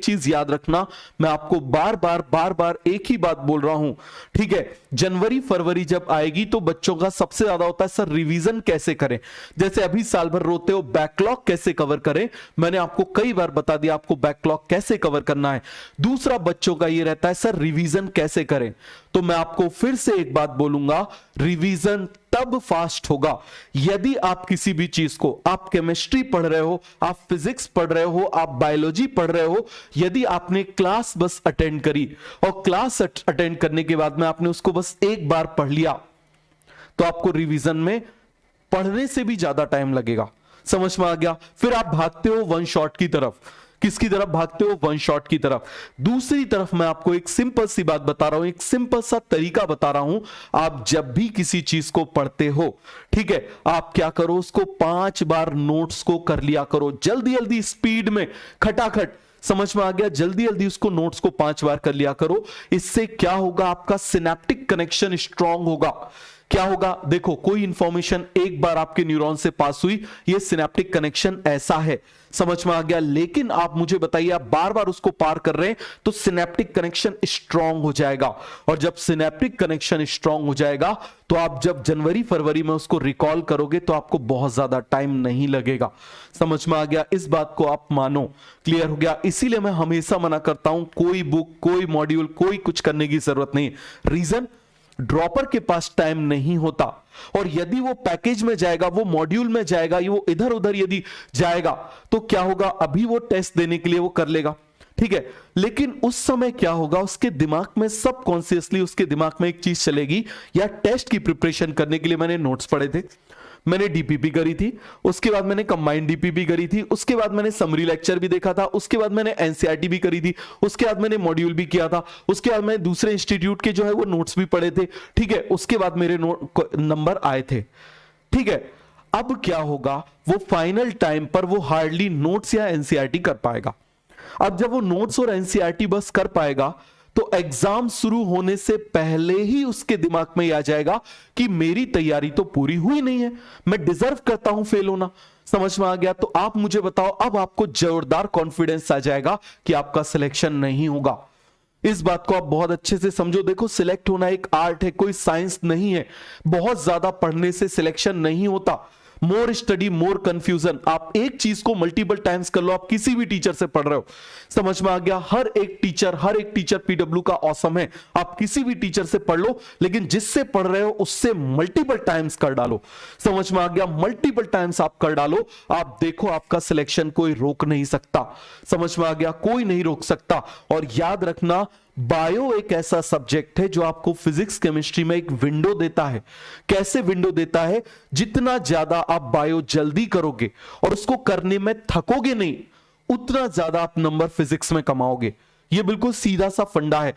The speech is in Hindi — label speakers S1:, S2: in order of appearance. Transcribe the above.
S1: चीज याद रखना, मैं आपको बार बार एक ही बात बोल रहा हूं, ठीक है। जनवरी फरवरी जब आएगी तो बच्चों का सबसे ज्यादा होता है सर रिवीजन कैसे करें। जैसे अभी साल भर रोते हो बैकलॉग कैसे कवर करें, मैंने आपको कई बार बता दिया आपको बैकलॉग कैसे कवर करना है। दूसरा बच्चों का ये रहता है सर रिवीजन कैसे करें, तो मैं आपको फिर से एक बात बोलूंगा, रिवीजन तब फास्ट होगा यदि आप किसी भी चीज को, आप केमिस्ट्री पढ़ रहे हो, आप फिजिक्स पढ़ रहे हो, आप बायोलॉजी पढ़ रहे हो, यदि आपने क्लास बस अटेंड करी और क्लास अटेंड करने के बाद में आपने उसको बस एक बार पढ़ लिया, तो आपको रिवीजन में पढ़ने से भी ज्यादा टाइम लगेगा। समझ में आ गया। फिर आप भागते हो वन शॉट की तरफ। किसकी तरफ भागते हो? वन शॉट की तरफ। दूसरी तरफ मैं आपको एक सिंपल सी बात बता रहा हूं, एक सिंपल सा तरीका बता रहा हूं। आप जब भी किसी चीज को पढ़ते हो, ठीक है, आप क्या करो, उसको 5 बार नोट्स को कर लिया करो, जल्दी जल्दी स्पीड में, खटाखट। समझ में आ गया। जल्दी जल्दी उसको नोट्स को 5 बार कर लिया करो। इससे क्या होगा, आपका सिनेप्टिक कनेक्शन स्ट्रांग होगा। क्या होगा, देखो कोई इंफॉर्मेशन एक बार आपके न्यूरॉन से पास हुई, ये सिनेप्टिक कनेक्शन ऐसा है। समझ में आ गया। लेकिन आप मुझे बताइए, आप बार बार उसको पार कर रहे हैं तो सिनेप्टिक कनेक्शन स्ट्रांग हो जाएगा, और जब सिनेप्टिक कनेक्शन स्ट्रांग हो जाएगा तो आप जब जनवरी फरवरी में उसको रिकॉल करोगे तो आपको बहुत ज्यादा टाइम नहीं लगेगा। समझ में आ गया। इस बात को आप मानो। क्लियर हो गया। इसीलिए मैं हमेशा मना करता हूं, कोई बुक, कोई मॉड्यूल, कोई कुछ करने की जरूरत नहीं। रीजन, ड्रॉपर के पास टाइम नहीं होता, और यदि वो पैकेज में जाएगा, वो मॉड्यूल में जाएगा, वो इधर उधर यदि जाएगा तो क्या होगा, अभी वो टेस्ट देने के लिए वो कर लेगा, ठीक है, लेकिन उस समय क्या होगा, उसके दिमाग में सबकॉन्शियसली उसके दिमाग में एक चीज चलेगी, या टेस्ट की प्रिपरेशन करने के लिए मैंने नोट्स पढ़े थे, मैंने डीपीपी करी थी, उसके बाद मैंने कंबाइंड डीपीपी करी थी, उसके बाद मैंने समरी लेक्चर भी देखा था, उसके बाद मैंने एनसीईआरटी भी करी थी, उसके बाद मैंने मॉड्यूल भी किया था, उसके बाद मैंने दूसरे इंस्टीट्यूट के जो है वो नोट्स भी पढ़े थे, ठीक है, उसके बाद मेरे नंबर आए थे, ठीक है। अब क्या होगा, वो फाइनल टाइम पर वो हार्डली नोट्स या एनसीईआरटी कर पाएगा। अब जब वो नोट्स और एनसीईआरटी बस कर पाएगा तो एग्जाम शुरू होने से पहले ही उसके दिमाग में आ जाएगा कि मेरी तैयारी तो पूरी हुई नहीं है, मैं डिजर्व करता हूं फेल होना। समझ में आ गया। तो आप मुझे बताओ, अब आपको जोरदार कॉन्फिडेंस आ जाएगा कि आपका सिलेक्शन नहीं होगा। इस बात को आप बहुत अच्छे से समझो। देखो, सिलेक्ट होना एक आर्ट है, कोई साइंस नहीं है। बहुत ज्यादा पढ़ने से सिलेक्शन नहीं होता। More study more confusion. आप एक चीज को मल्टीपल टाइम्स कर लो, आप किसी भी टीचर से पढ़ रहे हो, समझ में आ गया। हर एक टीचर पीडब्ल्यू का ऑसम है। आप किसी भी टीचर से पढ़ लो, लेकिन जिससे पढ़ रहे हो उससे मल्टीपल टाइम्स कर डालो। समझ में आ गया। मल्टीपल टाइम्स आप कर डालो, आप देखो आपका सिलेक्शन कोई रोक नहीं सकता। समझ में आ गया। कोई नहीं रोक सकता। और याद रखना, बायो एक ऐसा सब्जेक्ट है जो आपको फिजिक्स केमिस्ट्री में एक विंडो देता है। कैसे विंडो देता है? जितना ज्यादा आप बायो जल्दी करोगे और उसको करने में थकोगे नहीं, उतना ज्यादा आप नंबर फिजिक्स में कमाओगे। यह बिल्कुल सीधा सा फंडा है।